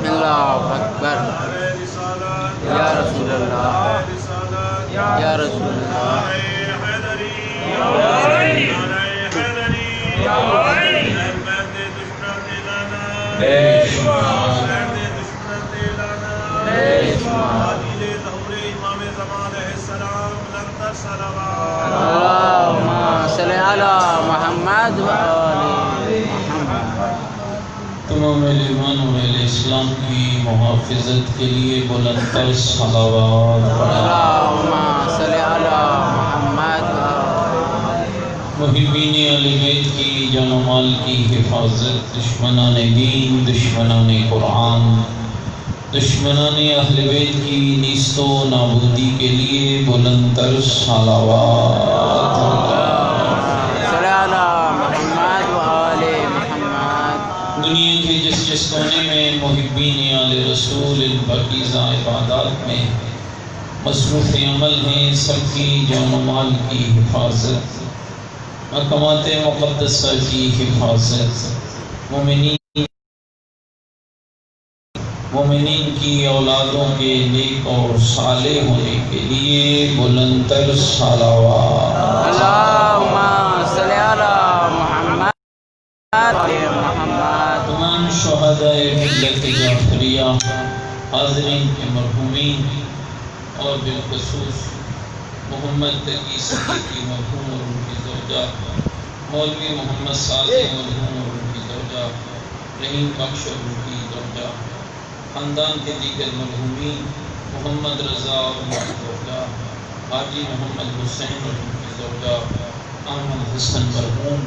اللہ اکبر یا رسول اللہ یا رسول اللہ اللہم صلی علی محمد و آل محمد۔ تمام ایمان اور اہل اسلام کی محافظت کے لیے بلند تر صلوات اللہم صلی علی محمد و آل محبین اہل بیت کی جان و مال کی حفاظت، دشمنان دین، دشمنان قرآن، دشمنان اہل بیت کی نیست و نابودی کے لیے بلند تر صلوات صلی علی محمد و آل محمد۔ دنیا کے جس کونے میں محبین آل رسول ان پاکیزہ عبادات میں مصروف عمل ہیں، سب کی جان و مال کی حفاظت، مقامات مقدسہ کی حفاظت، مومنین کی اولادوں کے نیک اور صالح ہونے کے لیے بلند تر صلوات اللہم صلی علی محمد و آل محمد۔ تمام شہداء ملت جعفریہ، حاضرین کے مرحومین اور بالخصوص محمد تقی صدیقی مرحوم اور ان کی زوجہ، مولوی محمد صادق مرحوم اور ان کی زوجہ، رحیم بخش اور ان کی زوجہ، خاندان کے دیگر مرحومین، محمد رضا اور ان کی زوجہ، حاجی محمد حسین اور ان کی زوجہ، احمد حسن مرحوم،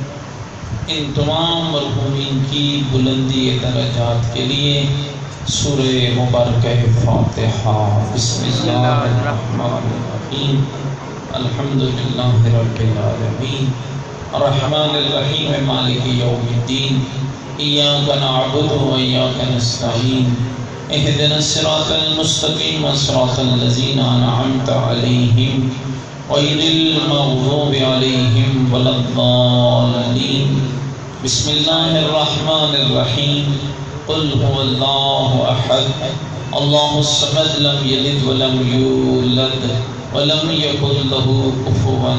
ان تمام مرحومین کی بلندی درجات کے لیے سورہ مبارکہ فاتحہ۔ بسم اللہ الرحمن الرحیم، الحمدللہ رب العالمین، الرحمن الرحیم، مالک یوم الدین، ایاک نعبد و ایاک نستعین، اہدنا الصراط المستقیم صراط الذین انعمت علیہم غیر المغضوب علیہم ولا الضالین۔ بسم اللہ الرحمن الرحیم، قل هو اللہ احد اللہ الصمد لم یلد ولم یولد ولم یکن له کفوا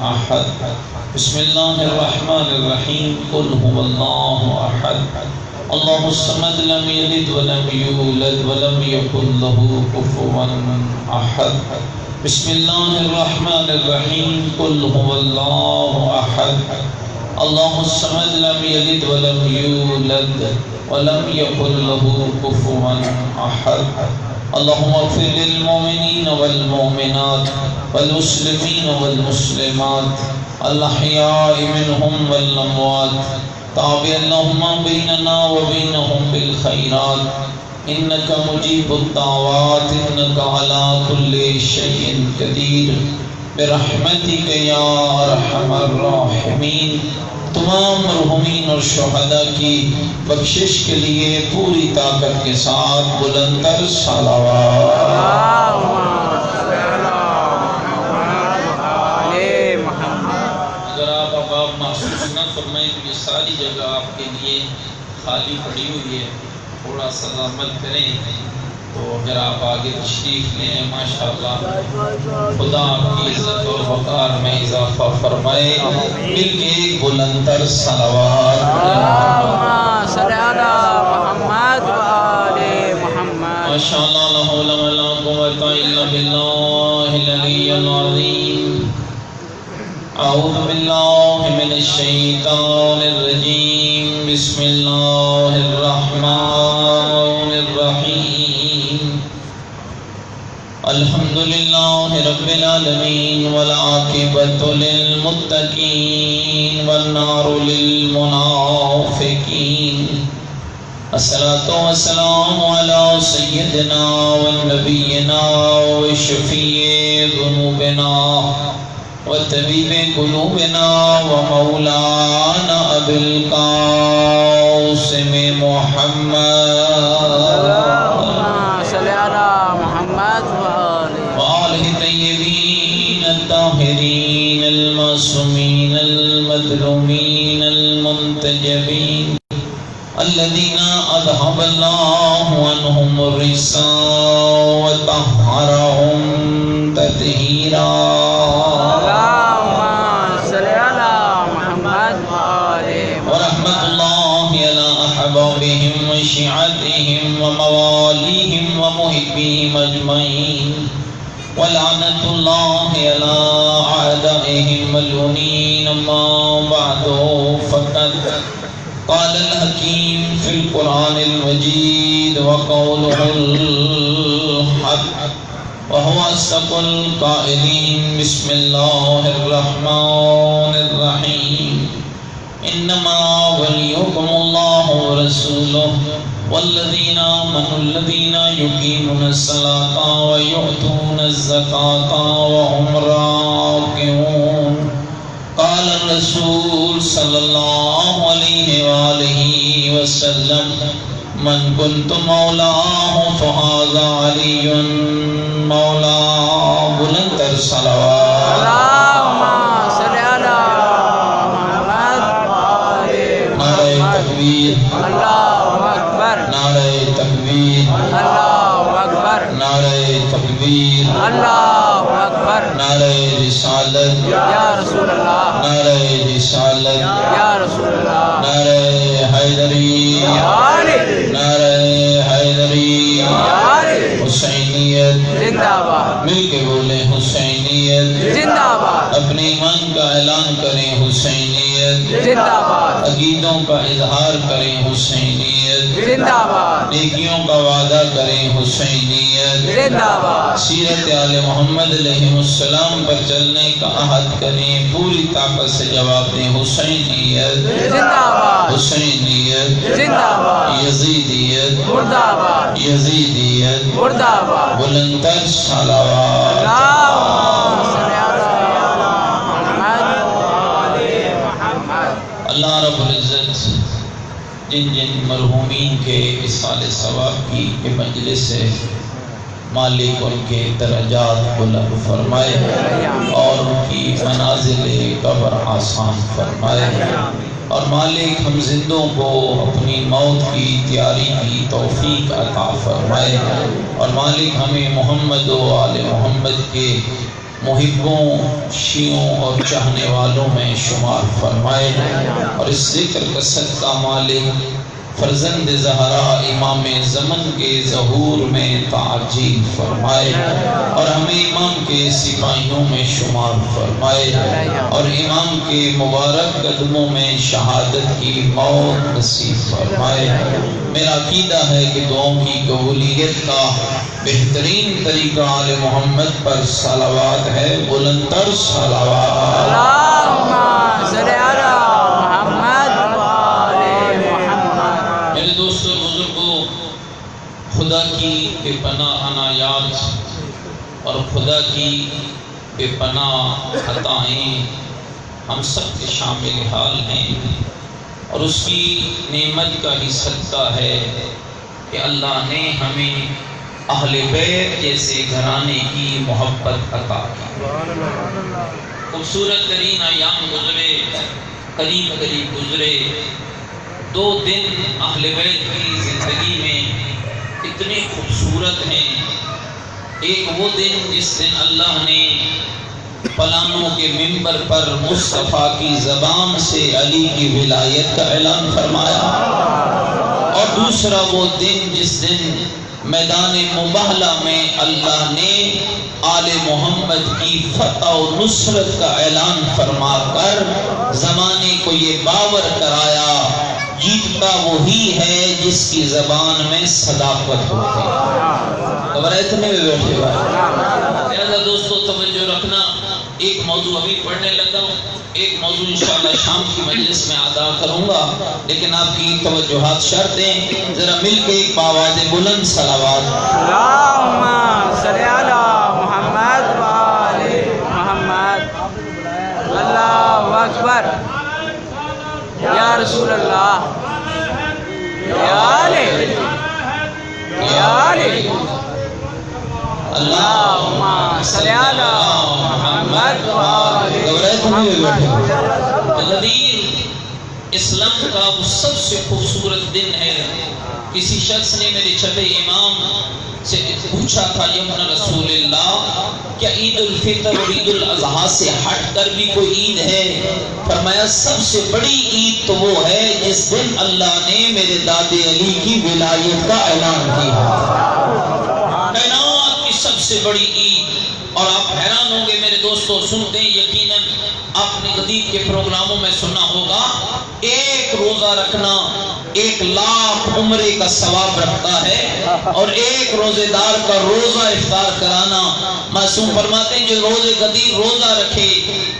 احد۔ بسم اللہ الرحمن الرحیم، قل هو اللہ احد اللہ الصمد لم یلد ولم یولد ولم یکن له کفوا احد۔ بسم اللہ الرحمن الرحیم، قل هو اللہ احد اللہ الصمد لم یلد ولم یولد ولم یکن له کفوا احد۔ اللہم اغفر للمؤمنین والمؤمنات والمسلمین والمسلمات الاحیاء منهم والاموات، تابع اللہم بیننا وبینہم بالخیرات، انکا مجیب الدعوات، انکا علی کل شیء قدیر، برحمتک یا ارحم الراحمین۔ تمام مرحومین اور شہداء کی بخشش کے لیے پوری طاقت کے ساتھ بلند تر صلوات۔ اگر آپ اب محسوس نہ فرمائیں تو یہ ساری جگہ آپ کے لیے خالی پڑی ہوئی ہے، تھوڑا سا عمل کریں تو اگر آپ آگے تشریف لیں، ماشاءاللہ خدا آپ کی عزت اور وقار میں اضافہ فرمائے۔ مل کے ایک بلند تر صلوات اللہم صلی علی محمد و آل محمد۔ ماشاءاللہ، لا حول ولا قوۃ الا باللہ العلی العظیم۔ اعوذ باللہ من الشیطان الرجیم، بسم اللہ الرحمن الرحیم، الحمدللہ رب العالمین، والعاقبۃ للمتقین، والنار للمنافقین۔ الصلاۃ والسلام علی سیدنا ونبینا وشفیع ذنوبنا وطبیب قلوبنا ومولانا ابی القاسم محمد صلی علی محمد وآلہ طیبین الطاہرین المعصومین المظلومین المنتجبین الذین اذهب الله عنهم الرجس وطهرهم تطهيرا اللهم صل على محمد وآل محمد ورحمة الله على أحبابهم وشيعتهم ومواليهم ومحبيهم أجمعين ولعنة الله على أعدائهم ملعونين أما بعد فقد قال الحكيم في القرآن المجيد وقوله الحق وهو أصدق القائلين بسم الله الرحمن الرحيم إنما وليكم الله ورسوله والذين آمنوا الذين يقيمون الصلاة ويؤتون الزكاة وهم راكعون قال الرسول صلى الله عليه وآله وسلم من كنت مولاه فهذا علي مولاه بلندر صلوات اللهم صل على محمد وآل نعرہ محمد تکبیر اللہ اکبر نعرہ تکبیر اللہ اکبر نعرہ تکبیر اللہ اکبر نعرہ رسالت یا رسول اللہ نعرہ رسالت یا رسول اللہ نعرہ حیدری نعرہ حیدری حسینیت زندہ باد مل کے بولیں حسینیت زندہ باد اپنے ایمان کا اعلان کریں حسینیت زندہ باد عقیدوں کا اظہار کریں حسینیت زندہ باد نیکیوں کا وعدہ کریں حسینیت زندہ باد سیرت آل محمد علیہ السلام پر چلنے کا عہد کریں پوری طاقت سے جواب دیں حسینیت زندہ باد حسینیت زندہ باد یزیدیت مردہ باد یزیدیت مردہ باد بلندر صلوات اللہم صل علی محمد وآل محمد اللہ رب العزت جن جن مرحومین کے اصال ثواب کی کے مجلس سے مالک ان کے درجات بلند فرمائے اور ان کی منازل قبر آسان فرمائے اور مالک ہم زندوں کو اپنی موت کی تیاری کی توفیق عطا فرمائے اور مالک ہمیں محمد و آل محمد کے محبوں شیعوں اور چاہنے والوں میں شمار فرمائے اور اس ذکر کا صدقہ مالک فرزند زہرا امام زمن کے ظہور میں تعجیل فرمائے اور ہمیں امام کے سپاہیوں میں شمار فرمائے اور امام کے مبارک قدموں میں شہادت کی موت نصیب فرمائے میرا عقیدہ ہے کہ دعاؤں کی قبولیت کا بہترین طریقہ آل محمد پر صلوات ہے بلندر صلوات اللہم صل علی محمد وآل محمد میرے دوستو بزرگوں خدا کی بے پناہ عنایات اور خدا کی بے پناہ عطائیں ہم سب کے شامل حال ہیں اور اس کی نعمت کا ہی صدقہ ہے کہ اللہ نے ہمیں اہل بیت جیسے گھرانے کی محبت عطا کی خوبصورت ترین ایام گزرے قریب قریب گزرے 2 دن اہل بیت کی زندگی میں اتنے خوبصورت ہیں ایک وہ دن جس دن اللہ نے پلانوں کے منبر پر مصطفیٰ کی زبان سے علی کی ولایت کا اعلان فرمایا اور دوسرا وہ دن جس دن میدان مباہلہ میں اللہ نے آل محمد کی فتح و نصرت کا اعلان فرما کر زمانے کو یہ باور کرایا جیتتا وہی ہے جس کی زبان میں صداقت ہوتی ہے خبر ہے اتنے میں بیٹھے ہوئے لہذا دوستو توجہ رکھنا ایک موضوع ابھی پڑھنے لگا ہوں ایک موضوع انشاءاللہ شام کی مجلس میں ادا کروں گا لیکن آپ کی توجہات شرطیں ذرا مل کے ایک آواز بلند صلوات اللہم صل علی محمد وآل محمد اللہ اکبر یا رسول اللہ یا علی یا علی اللہم صل علی محمد وآل محمد غدیر اسلام کا وہ سب سے خوبصورت دن ہے۔ کسی شخص نے میرے چھٹے امام سے پوچھا تھا یمن رسول اللہ کیا عید الفطر اور عید الاضحیٰ سے ہٹ کر بھی کوئی عید ہے؟ فرمایا سب سے بڑی عید تو وہ ہے جس دن اللہ نے میرے دادے علی کی ولایت کا اعلان کیا۔ کائنات کی سب سے بڑی عید۔ اور آپ حیران ہوں گے میرے دوستو، سنتے ہیں یقیناً آپ نے غدیر کے پروگراموں میں سنا ہوگا، ایک روزہ رکھنا 1,00,000 عمرے کا ثواب رکھتا ہے، اور ایک روزے دار کا روزہ افطار کرانا، معصوم فرماتے ہیں جو روزے غدیر روزہ رکھے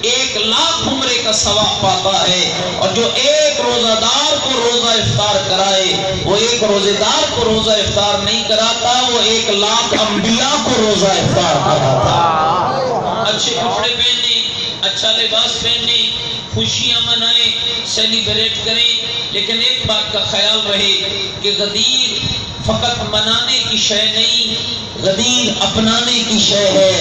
1,00,000 عمرے کا ثواب پاتا ہے، اور جو ایک روزہ دار کو روزہ افطار کرائے وہ ایک روزے دار کو روزہ افطار نہیں کراتا، وہ 1,00,000 انبیاء کو روزہ افطار کراتا۔ اچھے کپڑے پہننے، اچھا لباس پہننے، خوشیاں منائیں، سیلیبریٹ کریں، لیکن ایک بات کا خیال رہے کہ غدیر فقط منانے کی شے نہیں، غدیر اپنانے کی شے ہے۔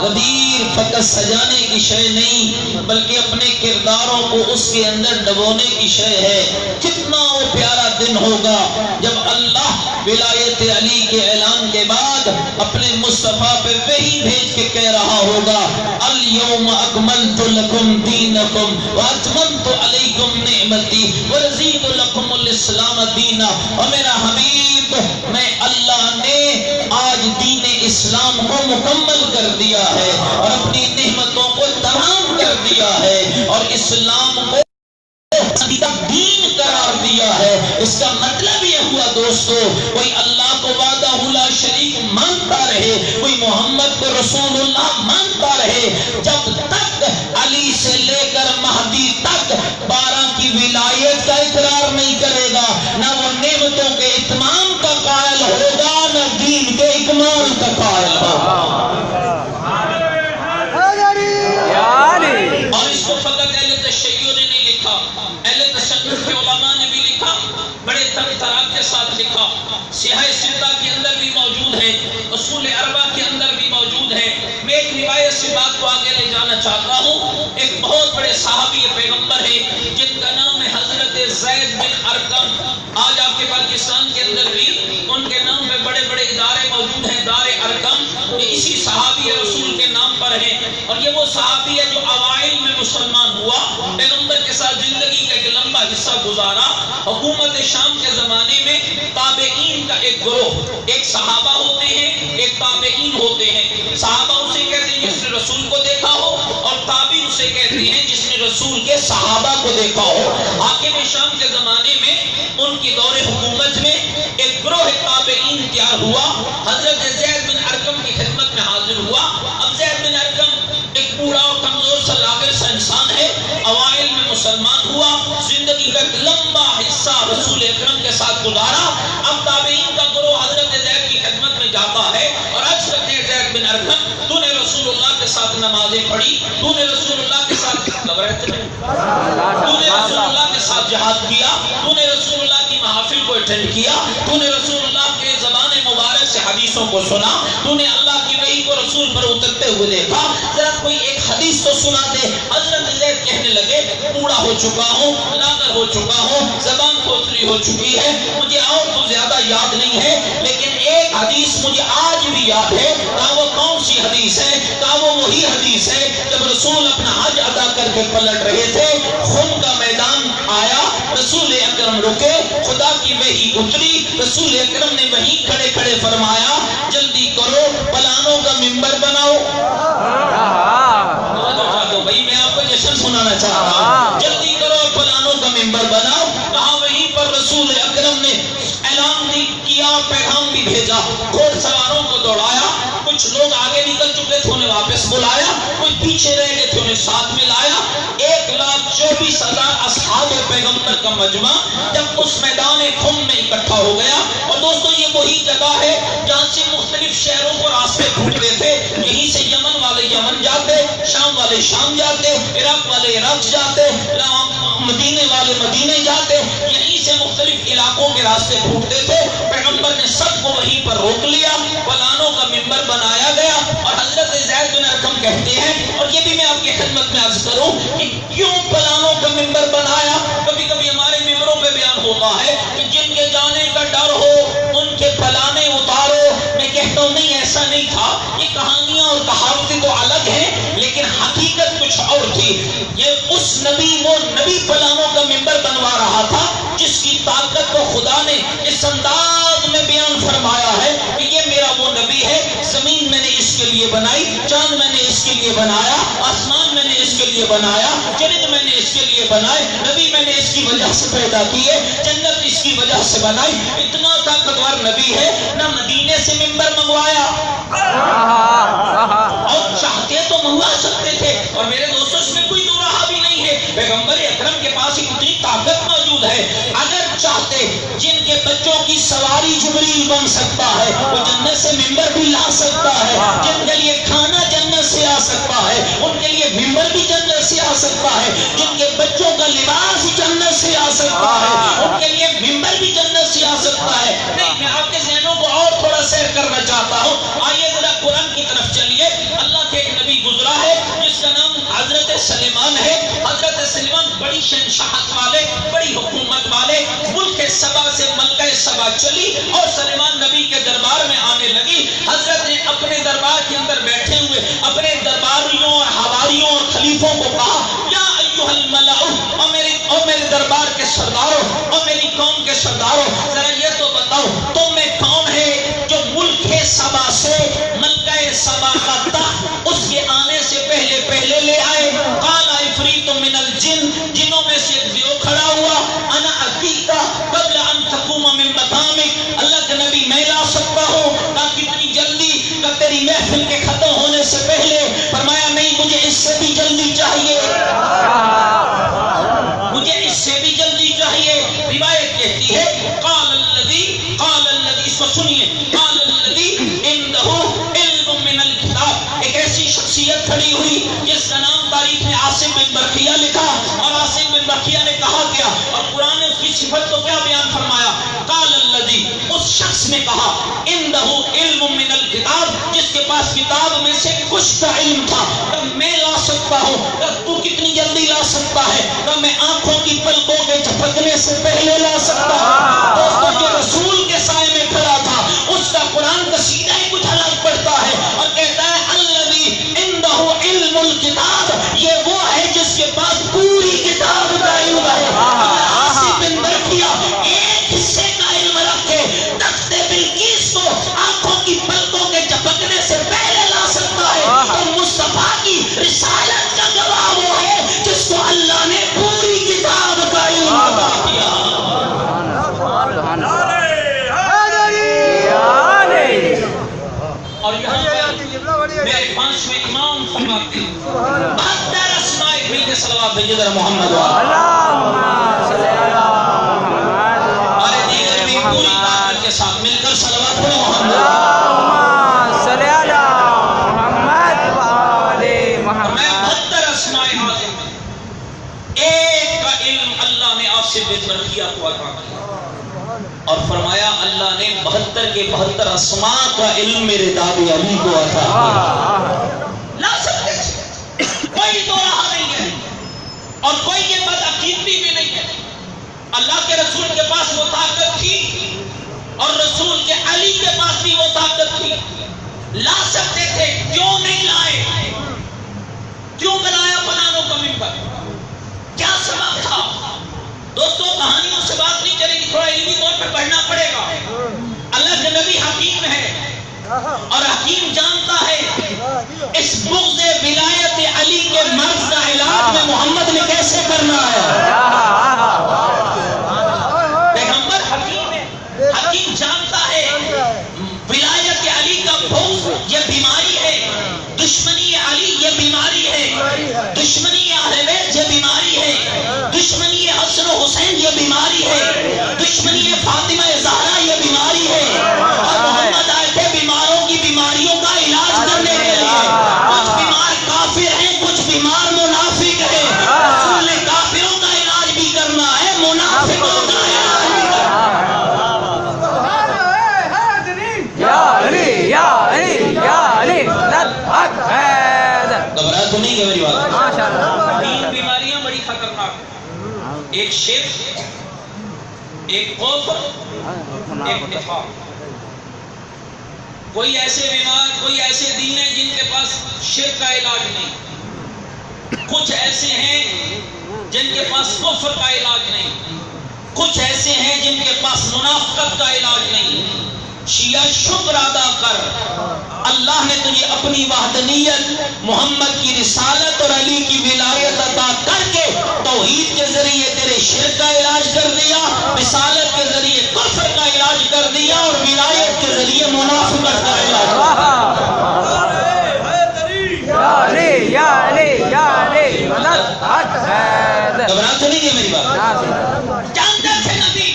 غدیر فقط سجانے کی شے نہیں بلکہ اپنے کرداروں کو اس کے اندر ڈبونے کی شے ہے۔ کتنا وہ پیارا دن ہوگا جب اللہ ولایت علی کے اعلان کے بعد اپنے مصطفیٰ پہ وحی بھیج کے کہہ رہا ہوگا الیوم اکملت لکم دینکم واتممت علیکم نعمتی ورضیت لکم الاسلام دینا۔ اور میرا حبیب میں اللہ نے آج دین اسلام کو مکمل کر دیا ہے اور اپنی نعمتوں کو تمام کر دیا ہے اور اسلام کو دین قرار دیا ہے۔ اس کا مطلب یہ ہوا دوستو، کوئی اللہ کو وحدہ لا شریک مانتا رہے، کوئی محمد کو رسول اللہ مانتا رہے، جب تک علی سے لے کر مہدی تک 12 کی ولایت کا اقرار نہیں کرے گا، نہ وہ نعمتوں کے اتمام کا قائل ہوگا، نہ دین کے اکمال کا قائل ہوگا۔ اور اس کو فقط اہل تشیع نے نہیں لکھا، اہل تشدد کے علماء نے بھی لکھا، بڑے ترتراک کے ساتھ لکھا، سیاہ ستہ کے اندر بھی موجود ہے، اصول اربع کے اندر بھی موجود ہے۔ میں ایک روایت سے بات کو آگے لے جانا چاہتا ہوں۔ ایک بہت بڑے صحابی پیغمبر ہے جن کا نام ہے حضرت زید بن ارقم۔ آج آپ کے پاکستان کے اندر بھی ان کے نام میں بڑے بڑے ادارے موجود ہیں، دار ارقم، یہ اسی صحابی رسول کے نام پر ہے، اور یہ وہ صحابی ہے جو اوائل میں مسلمان ہوا، پیغمبر کے ساتھ زندگی کا ایک لمبا حصہ گزارا۔ حکومت شام کے زمانے میں تابعین کا ایک گروہ، ایک صحابہ ہوتے ہیں، ایک تابعین ہوتے ہیں۔ صحابہ اسے کہتے ہیں جس نے رسول کو دیکھا ہو، اور تابعین اسے کہتے ہیں جس نے رسول کے صحابہ کو دیکھا ہو۔ حاکم شام کے زمانے میں ان کی دور حکومت میں ایک گروہ تابعین تیار ہوا، حضرت زید بن ارقم کی خدمت میں حاضر ہوا۔ اب زید بن ارقم ایک بوڑھا اور کمزور سا لاغر سا انسان ہے، اوائل میں مسلمان ہوا، زندگی کا ایک لمبا حصہ رسول اکرم کے ساتھ گزارا۔ اب تابعین کا گروہ حضرت زید کی خدمت میں جاتا ہے اور عرض کرتے ہیں زید بن ارقم تو نے رسول اللہ کے ساتھ نمازیں پڑھی، تو نے رسول اللہ کے ساتھ تو نے رسول اللہ کے ساتھ جہاد کیا، تو نے رسول اللہ کی محافل کو اٹینڈ کیا، تو نے رسول اللہ کے زبان مبارک سے حدیثوں کو سنا، تو نے اللہ کی وحی کو رسول پر اترتے ہوئے دیکھا، ذرا کوئی ایک حدیث تو سنا دے۔ حضرت زید کہنے لگے بوڑھا ہو چکا ہوں، لاغر ہو چکا ہوں، زبان کھوکھلی ہو چکی ہے، مجھے اور تو زیادہ یاد نہیں ہے، لیکن ایک حدیث مجھے آج بھی یاد ہے۔ کہا وہ کون سی حدیث ہے؟ کہا وہ وہی حدیث ہے جب رسول اپنا حج ادا کر کے پلٹ رہے تھے، خون کا میدان آیا، رسول اکرم رکے، خدا کی وحی اتری، رسول اکرم نے وہیں کھڑے کھڑے فرمایا جلدی کرو پلانوں کا منبر بناؤ۔ بھائی میں آپ کو جشن سنانا چاہتا ہوں، جلدی کرو پلانوں کا منبر بناؤ۔ کہا وہیں پر رسول اکرم نے اعلان کیا، پیغام بھی بھیجا، گھوڑ سواروں کو دوڑایا، کچھ لوگ آگے نکل چکے تھے انہیں واپس بلایا، کچھ پیچھے رہ گئے تھے انہیں ساتھ میں لایا۔ 1,24,000 اصحاب پیغمبر کا مجمع جب اس میدان خم میں اکٹھا ہو گیا، اور دوستو یہ وہی جگہ ہے جہاں سے مختلف شہروں کو راستے ڈھونڈتے تھے، یہیں سے یمن والے یمن جاتے، شام والے شام جاتے، عراق والے عراق جاتے، مدینے والے مدینے جاتے، یہیں سے مختلف علاقوں کے راستے ڈھونڈتے تھے۔ پیغمبر نے سب کو وہیں پر روک لیا، پلانوں کا منبر بنایا گیا، اور حضرت زید بن ارقم کہتے ہیں، اور یہ بھی میں آپ کی خدمت میں عرض کروں کہ کیوں فلانوں کا ممبر بنایا. کبھی کبھی ہمارے ممبروں پہ بیان ہوتا ہے کہ جن کے جانے کا ڈر ہو ان کے فلانے اتارو. میں کہتا ہوں نہیں، ایسا نہیں تھا. یہ کہانیاں اور کہاوتیں تو الگ ہیں، لیکن حقیقت کچھ اور تھی. یہ اس نبی، وہ نبی فلانوں کا ممبر بنوا رہا تھا جس کی طاقت کو خدا نے اس انداز میں بیان فرمایا ہے کہ یہ میرا وہ نبی ہے. زمین میں نے اس کے لیے بنائی، چاند میں نے اس کے لیے بنایا، آسمان میں نے اس کے لیے بنایا، جنت میں نے اس کے لیے بنائے، نبی میں نے اس کی وجہ سے پیدا کیے، جنت اس کی وجہ سے بنائی. اتنا طاقتور نبی ہے. نہ مدینے سے ممبر منگوایا، اور چاہتے تو منگوا سکتے تھے. اور میرے دوستوں اس میں کوئی دو راہ بھی نہیں ہے. پیغمبر اکرم کے پاس اتنی طاقت موجود ہے، اگر چاہتے جن کے بچوں کی سواری جبریل بن سکتا ہے وہ جنت سے ممبر بھی لا سکتا ہے. جن کے لیے کھانا جنت سے آ سکتا ہے ان کے لیے ممبر بھی جنت سے آ سکتا ہے. جن کے بچوں کا لباس جنت سے آ سکتا ہے ان کے لیے ممبر بھی جنت سے آ سکتا ہے. نہیں، میں آپ کے ذہنوں کو اور تھوڑا سیر کرنا چاہتا ہوں. آئیے ذرا قرآن کی طرف چلیے. اللہ کے ایک نبی گزرا ہے جس کا نام حضرت سلیمان ہے. حضرت سلیمان بڑی شہنشاہت والے، بڑی حکومت والے. ملک سبا سے ملکہ سبا چلی اور سلیمان نبی کے دربار میں آنے لگی. حضرت نے اپنے دربار کے اندر بیٹھے ہوئے اپنے درباریوں اور حواریوں اور خلیفوں کو کہا، یا ایھا الملأ، اور میرے دربار کے سرداروں اور میری قوم کے سرداروں، ذرا یہ تو بتاؤ تم میں کون ہے جو ملک سبا سے ملکہ سبا کا تخت اس کے آنے سے پہلے پہلے لے آئے. قال عفریت من الجن، جنوں میں سے ایک دیو کھڑا ہوا، انا اتیکا قبل ان تقوم من مقامک، اللہ کے نبی میں لا سکتا ہوں. کہا کتنی جلدی؟ کہ تیری محفل کے ختم ہونے سے پہلے. فرمایا نہیں، مجھے اس سے بھی جلدی چاہیے، مجھے اس سے بھی جلدی چاہیے. روایت کہتی ہے قال الذی، اس کو سنیے، قال الذی عنده علم من الکتاب. ایک ایسی شخصیت کھڑی ہوئی جس کا نام تاریخ میں عاصم بن برقیہ لکھا، اور عاصم بن برقیہ نے کہا کیا، اور قرآن نے اس کی صفت کو کیا بیان فرمایا. قال الذی، اس شخص نے کہا، عنده علم من الکتاب، جس کے پاس کتاب میں سے کچھ کا علم تھا. کہ میں لا سکتا ہوں. کہ تو کتنی جلدی لا سکتا ہے؟ کہ میں آنکھوں کی پلکوں کے جھپکنے سے پہلے لا سکتا ہوں. دوستوں، جو رسول کے سائے میں کھڑا تھا اس کا قرآن قصیدہ ہی کچھ الگ پڑھتا ہے اور کہتا ہے الذی عنده علم الکتاب، یہ وہ ہے جس کے پاس پوری کتاب کا علم ہے. اگر عاصم بن برقیہ ایک حصے کا علم رکھے، تخت بلقیس کو آنکھوں کی پلکوں کے جھپکنے سے پہلے لا سکتا ہے، تو مصطفیٰ کی رسالت کا گواہ وہ ہے جس کو اللہ نے پوری کتاب کا علم عطا کیا. اور یہاں پر میرے پانچویں امام فرماتے ہیں 72 اسماء مل کے صلوات بھیجے ذرا محمد ہمارے دیگر بھی پوری طاقت کے ساتھ مل کر صلوات پڑھو محمد. میں 72 اسماء حاضر میں ایک کا علم اللہ نے عاصم بن برقیہ کو عطا کیا، اور فرمایا اللہ نے 72 کے 72 اسماء کا علم میرے دادی علی کو عطا کیا. لا سکتے تھے، کوئی دو راہ نہیں ہے، اور کوئی یہ بدعقیدگی بھی نہیں ہے. اللہ کے رسول کے پاس وہ طاقت تھی اور رسول کے علی کے پاس بھی وہ طاقت تھی. لا سکتے تھے، کیوں نہیں لائے؟ کیوں بنایا فلانوں کا ممبر؟ کیا سبب تھا؟ دوستوں، کہانیوں سے بات نہیں چلے گی، تھوڑا علمی طور پہ پڑھنا پڑے گا. اللہ کے نبی حکیم ہے اور حکیم جانتا ہے اس بغض ولایت علی کے مرض کا علاج میں محمد نے کیسے کرنا ہے. پیغمبر حکیم ہے، حکیم جانتا ہے ولایت علی کا بغض یہ بیماری ہے، دشمنی علی یہ بیماری ہے، دشمنی اہل بیت یہ بیماری ہے، دشمنی حسن و حسین یہ بیماری ہے، دشمنی فاطمہ زہرا یہ بیماری ہے. اور محمد آئے تھے بیماروں کی بیماریوں کا علاج کرنے کے لیے. کچھ بیمار کافر ہیں، کچھ بیمار منافق ہیں. رسول نے کافروں کا علاج بھی کرنا ہے، منافقوں کا علاج بھی کرنا ہے. یا علی یا علی یا علی حق ہے. ایک شرک، ایک کفر، ایک نفاق۔ کوئی ایسے بیمار، کوئی ایسے دین ہیں جن کے پاس شرک کا علاج نہیں، کچھ ایسے ہیں جن کے پاس کفر کا علاج نہیں، کچھ ایسے ہیں جن کے پاس منافقت کا علاج نہیں۔ شیعہ شکر ادا کر، اللہ نے تجھے اپنی وحدانیت، محمد کی رسالت اور علی کی ولایت عطا کر کے توحید کے ذریعے تیرے شرک کا علاج کر دیا، رسالت کے ذریعے کفر کا علاج کر دیا، اور ولایت کے ذریعے منافقت کا علاج کر دیا۔ گھبرا تو نہیں ہے میری بات؟ جانتے تھے نبی،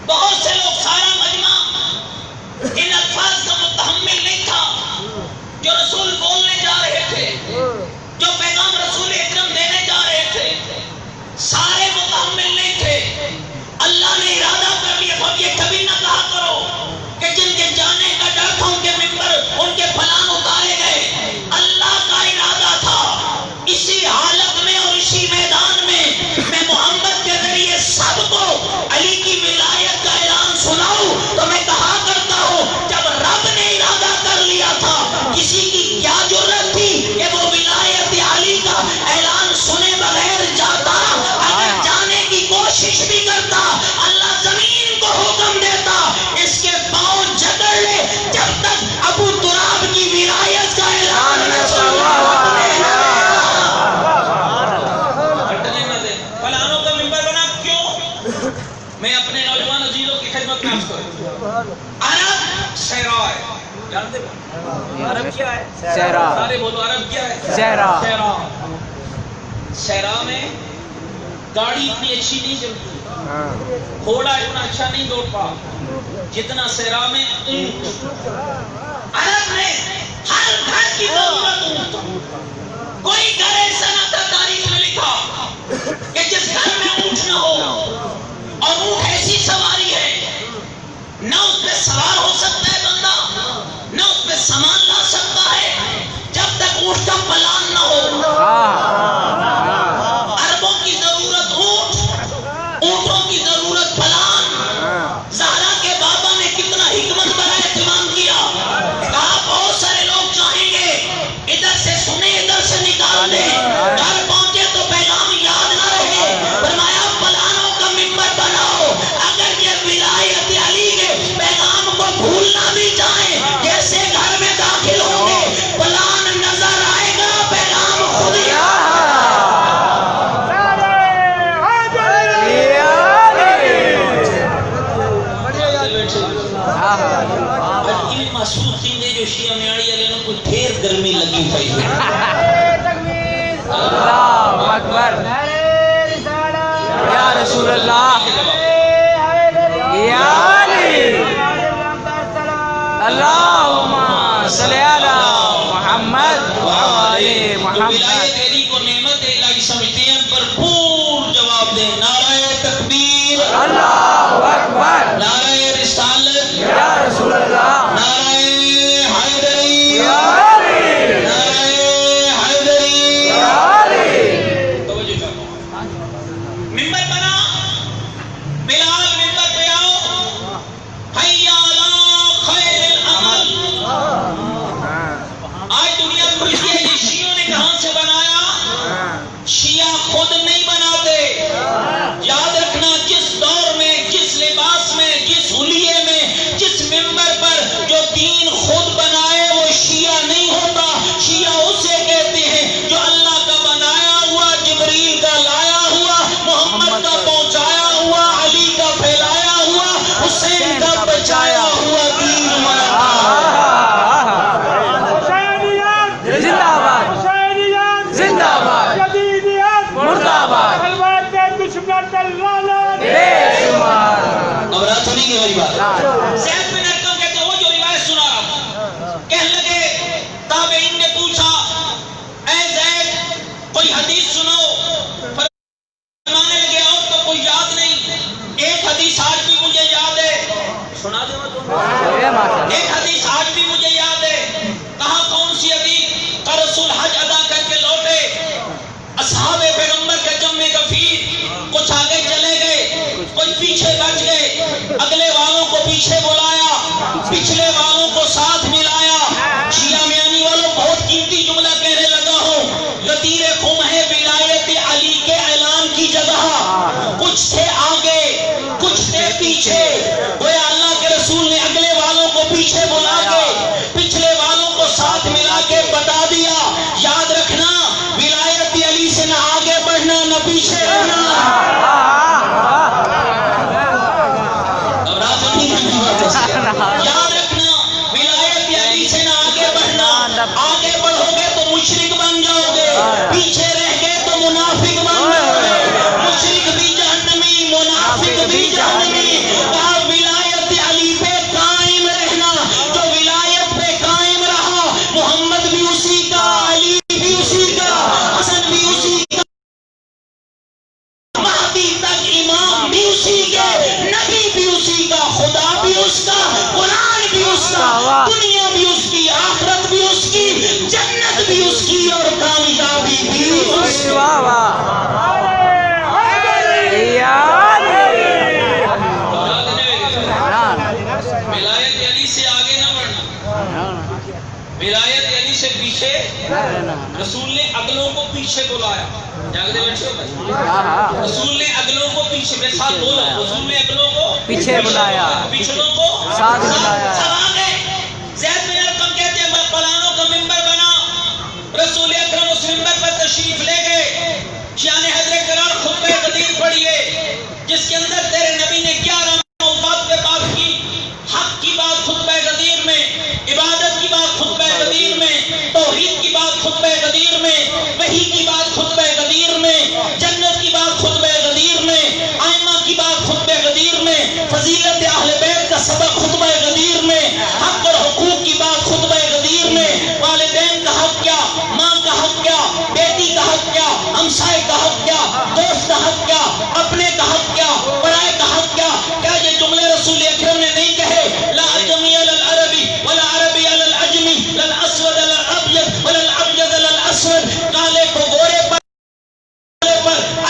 بہت سے لوگ سارا مجمع ان الفاظ کا متحمل نہیں تھا جو رسول بولنے جا رہے تھے، جو پیغام رسول اکرم دینے جا رہے تھے، سارے متحمل نہیں تھے۔ اللہ نے ارادہ کر لیا تھا، یہ کبھی نہ کہا کرو کہ جن کے جانے کا ڈر تھا ان کے ممبر، ان کے پھلان اتارے گئے۔ اللہ کا ارادہ تھا اسی حالت میں اور اسی میدان میں میں محمد کے ذریعے سب کو علی کی ولایت کا اعلان سناؤں۔ تو میں کہا کرتا ہوں، جب رب نے ارادہ کر لیا تھا، کسی کی کیا ضرورت تھی کہ وہ ولایت علی کا اعلان سنے بغیر جاتا؟ اگر جانے کی کوشش بھی کرتا، اللہ زمین کو حکم دیتا اس کے پاؤں جکڑ لے، جب تک ابو تراب کی ولایت کا اعلان نہ سنا۔ فلانوں کا ممبر بنا کیوں؟ میں اپنے نوجوان عزیزوں کی خدمت میں عرض کروں، عرب صحرا ہے، جانتے ہو عرب کیا ہے؟ صحرا۔ سارے بولو عرب کیا ہے؟ صحرا۔ صحرا میں گاڑی اتنی اچھی نہیں چلتی، گھوڑا اتنا اچھا نہیں دوڑ پا جتنا صحرا میں اونٹ۔ عرب میں ہر گھر کی ضرورت اونٹ۔ کوئی گھر ایسا نہ تھا تاریخ میں لکھا کہ جس گھر میں اونٹ نہ ہو، اور اونٹ ایسی سواری ہے، نہ اس پہ سوار ہو سکتا ہے بندہ، نہ اس پہ سامان لا سکتا ہے جب تک اونٹ کا پلان نہ ہو۔ عربوں کی ضرورت اونٹ، اونٹوں کی ضرورت پلان۔ زہرا کے بابا نے کتنا حکمت بھرا اہتمام کیا، کہا بہت سارے لوگ چاہیں گے ادھر سے سنے ادھر سے نکال دیں، گھر پہنچے تو پیغام یاد نہ رہے، فرمایا پلانوں کا ممبر بناؤ، اگر یہ ولایت علی کے پیغام کو بھولنا بھی چاہیں، جیسے گھر میں داخل ہوں گے پلان نظر آئے گا، پیغام خود ہی محسوس تھی جو شیعہ میاڑی علیہ نے کوئی ڈھیر گرمی لگی پئی ہوئی۔ اللہ اکبر، یا رسول اللہ، یا علی، اللہم صلی علی محمد وآل محمد۔ ولایت علی کو نعمت الہی سمجھتے ہیں، بھرپور جواب دیں، نعرہ تکبیر، اللہ اکبر، نعرہ رسالت، یا رسول اللہ، نعرہ حیدری، یا علی، نعرہ حیدری۔ یا علی۔ توجہ کرو، ممبر بنا، بلال ممبر پہ آؤ، حی علی خیر العمل۔ آج دنیا پوچھتی ہے یہ شیعوں نے کہاں سے بنایا؟ شیعہ خود نہیں بناتے۔ یاد رکھنا، جس دور میں، جس لباس میں، جس حلیے میں، جس ممبر پر جو دین خود بنائے وہ شیعہ نہیں ہوتا۔ شیعہ اسے کہتے ہیں جو اللہ کا بنایا ہوا، جبریل کا لایا ہوا، محمد کا پہنچایا ہوا، علی کا پھیلایا ہوا، حسین کا بچایا ہوا دین بناتا ہے۔ زندہ باد، زندہ باد، مردہ آباد، بے شمار۔ اب رات ہونے کی میری بات، زید بن ارقم کہتے ہو جو روایت سنا رہا تھا، کہنے لگے تابعین نے پوچھا اے زید کوئی حدیث سناؤ، فرمانے لگے اور تو کوئی یاد نہیں، ایک حدیث آج بھی مجھے یاد ہے، سنا دے ایک حدیث آج بھی مجھے یاد ہے۔ کہا کون سی حدیث؟ کا رسول حج ادا کر کے لوٹے، اصحاب پیغمبر کا جمع گفیر کچھ آگے چلے گئے، کچھ پیچھے بچ گئے، اگلے والوں کو پیچھے بلایا، پچھلے والوں کو ساتھ ملایا۔ شیعہ میانی والوں بہت قیمتی جملہ کہنے لگا ہوں، غدیر خم ہے ولایت علی کے اعلان کی جگہ، کچھ تھے آگے کچھ تھے پیچھے، گویا اللہ کے رسول نے اگلے والوں کو پیچھے بلا کے پچھلے والوں کو ساتھ ملا کے بتا دیا، یاد رکھنا ولایت علی سے نہ آگے بڑھنا نہ پیچھے رہنا۔ یاد رکھنا ولایت علی سے نہ آگے بڑھنا، آگے بڑھو گے تو مشرک بن جاؤ گے، پیچھے رہ گئے تو منافق بن جاؤ گے، مشرک بھی جہنمی منافق بھی جہنمی۔ کہا ولایت علی پہ قائم رہنا، جو ولایت پہ قائم رہا محمد بھی اسی کا، علی بھی اسی کا، حسن بھی اسی کا، مہدی تک امام بھی اسی کے، نبی بھی اسی کا، خدا بھی اس کا، قرآن بھی اس کا، دنیا بھی اس کی، آخرت بھی اس کی، جنت بھی اس کی اور کامیابی بھی اس کی۔ ولایت علی سے آگے نہ بڑھنا، ولایت علی سے پیچھے، رسول نے اگلوں کو پیچھے بلایا، جاگتے بیٹھے ہو بھائی، رسول نے اگلوں کو پیچھے، میرے ساتھ بولو، رسول نے اگلوں کو پیچھے بلایا، پچھلوں کو ساتھ بلایا۔ سب آگے زید بن ارقم کہتے ہیں پلانوں کا ممبر بنا، رسول اکرم اس ممبر پر تشریف لے گئے، شان حضرت قرار خطبہ غدیر پڑھیے جس کے اندر تیرے نبی نے 11 موضوعات پہ بات کی، حق کی بات خطبہ غدیر میں، عبادت کی بات خطبہ غدیر میں، توحید کی بات خطبہ غدیر میں، وحی کی بات خطبہ غدیر میں، جنت کی بات خطبہ غدیر میں، ائمہ کی بات خطبہ غدیر میں، فضیلت اہل بیت کا سبق خطبہ غدیر میں، حق اور حقوق کی بات خطبہ غدیر میں، والدین کا حق کیا، ماں کا حق کیا، بیٹی کا حق کیا، ہمسائے کا حق کیا، دوست کا حق کیا، اپنے کا حق کیا، پرائے کا حق کیا۔ کیا یہ جملے رسول اکرم نے نہیں کہے؟ لا اجمی علی العربی ولا عربی علی العجمی، لا الاسود علی الابیض ولا الابیض علی الاسود، کالے کو گورے پر،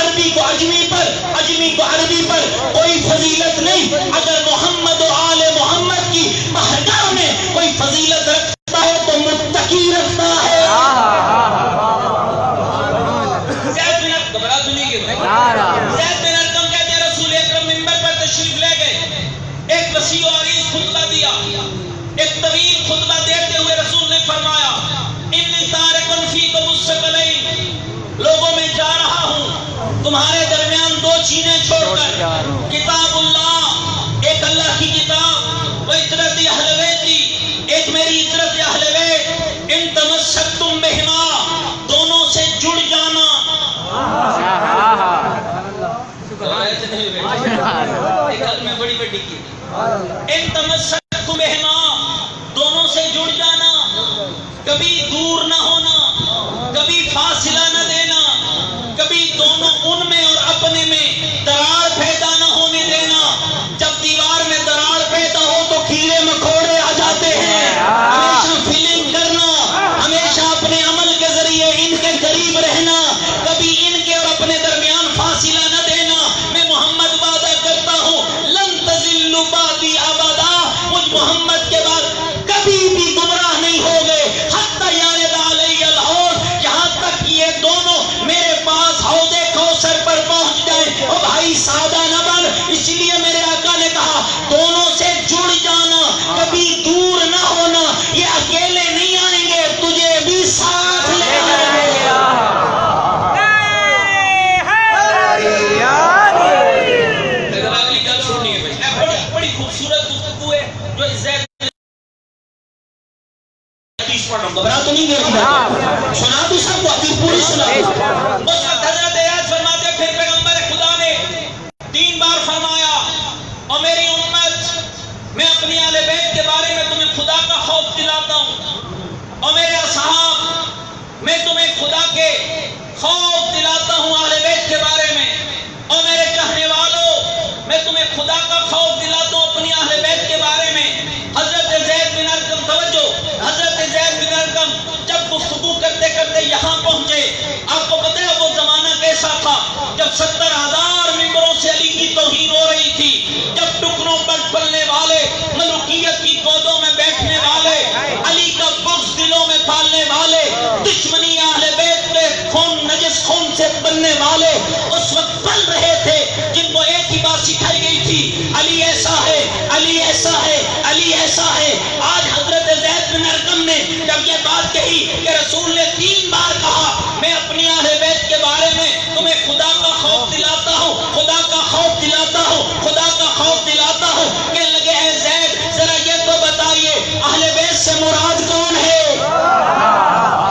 عربی کو اجمی پر، اجمی کو عربی پر کوئی فضیلت نہیں۔ اگر محمد و آل محمد کی بارگاہ میں کوئی فضیلت رکھتا ہے تو متقی رکھتا ہے۔ زید بن ارقم کہتے ہیں رسول اکرم منبر پر تشریف لے گئے، ایک وسیع و عریض خطبہ دیا، ایک طویل خطبہ دیتے ہوئے رسول نے فرمایا انی تارک فیکم الثقلین، لوگوں میں جا رہا ہوں تمہارے درمیان دو چیزیں چھوڑ کر، کتاب اللہ، ایک اللہ کی کتاب، و عطرت اہل بیتی، ایک میری عطرت اہل بیت، ان تمسکتم بہما، دونوں سے جڑ جانا۔ بڑی بڑی کی ان تمسکتم بہما، دونوں سے جڑ جانا، کبھی دور نہ ہونا، کبھی فاصلہ نہ دینا، کبھی دونوں ان میں اور اپنے میں دراڑ پیدا نہ ہونے دینا۔ جب دیوار میں دراڑ پیدا ہو تو کیڑے مکوڑے آ جاتے ہیں، ہمیشہ فیلنگ کرنا، ہمیشہ اپنے عمل کے ذریعے ان کے قریب رہنا، کبھی ان کے اور اپنے درمیان فاصلہ نہ دینا۔ میں محمد وعدہ کرتا ہوں لن تضلوا بعدی ابدا، مجھ محمد کے بعد کبھی بھی گمراہ نہیں ہوگے، حتی یارد علی الحوض، یہاں تک کہ یہ دونوں میرے پاس حوض کوثر پر پہنچ جائیں۔ او بھائی سادہ نہ بن، اسی لیے میرے آقا نے کہا دونوں سے جڑ جانا، کبھی دور نہ ہونا، یہ اکیلے نہیں آئیں گے، تجھے بھی ساتھ لے آئیں گے۔ اگلی گل سنیے بھائی، بڑی خوبصورت گفتگو ہے جو زید گھبرا تو نہیں گیا، سنا تو سب کو حدیث پوری سنا۔ اس وقت حضرت ایاز فرماتے پھر پیغمبر خدا نے 3 بار فرمایا اور میری امت، میں اپنی اہل بیت کے بارے میں تمہیں خدا کا خوف دلاتا ہوں، اور میرے اصحاب میں تمہیں خدا کے خوف دلاتا ہوں اہل بیت کے بارے میں، اور میرے چاہنے والوں میں تمہیں خدا کا خوف دلاتا ہوں اپنی اہل بیت کے بارے میں۔ حضرت زید بن ارقم، توجہ، حضرت زید بن ارقم جب گفتگو کرتے کرتے یہاں پہنچے، آپ کو پتہ ہے وہ زمانہ کیسا تھا جب 70,000 بات کہی کہ رسول نے 3 بار کہا میں اپنی اہل بیت کے بارے میں تمہیں خدا کا خوف دلاتا ہوں، خدا کا خوف دلاتا ہوں، خدا کا خوف دلاتا ہوں. کہنے لگے اے زید ذرا یہ تو بتائیے اہل بیت سے مراد کون ہے؟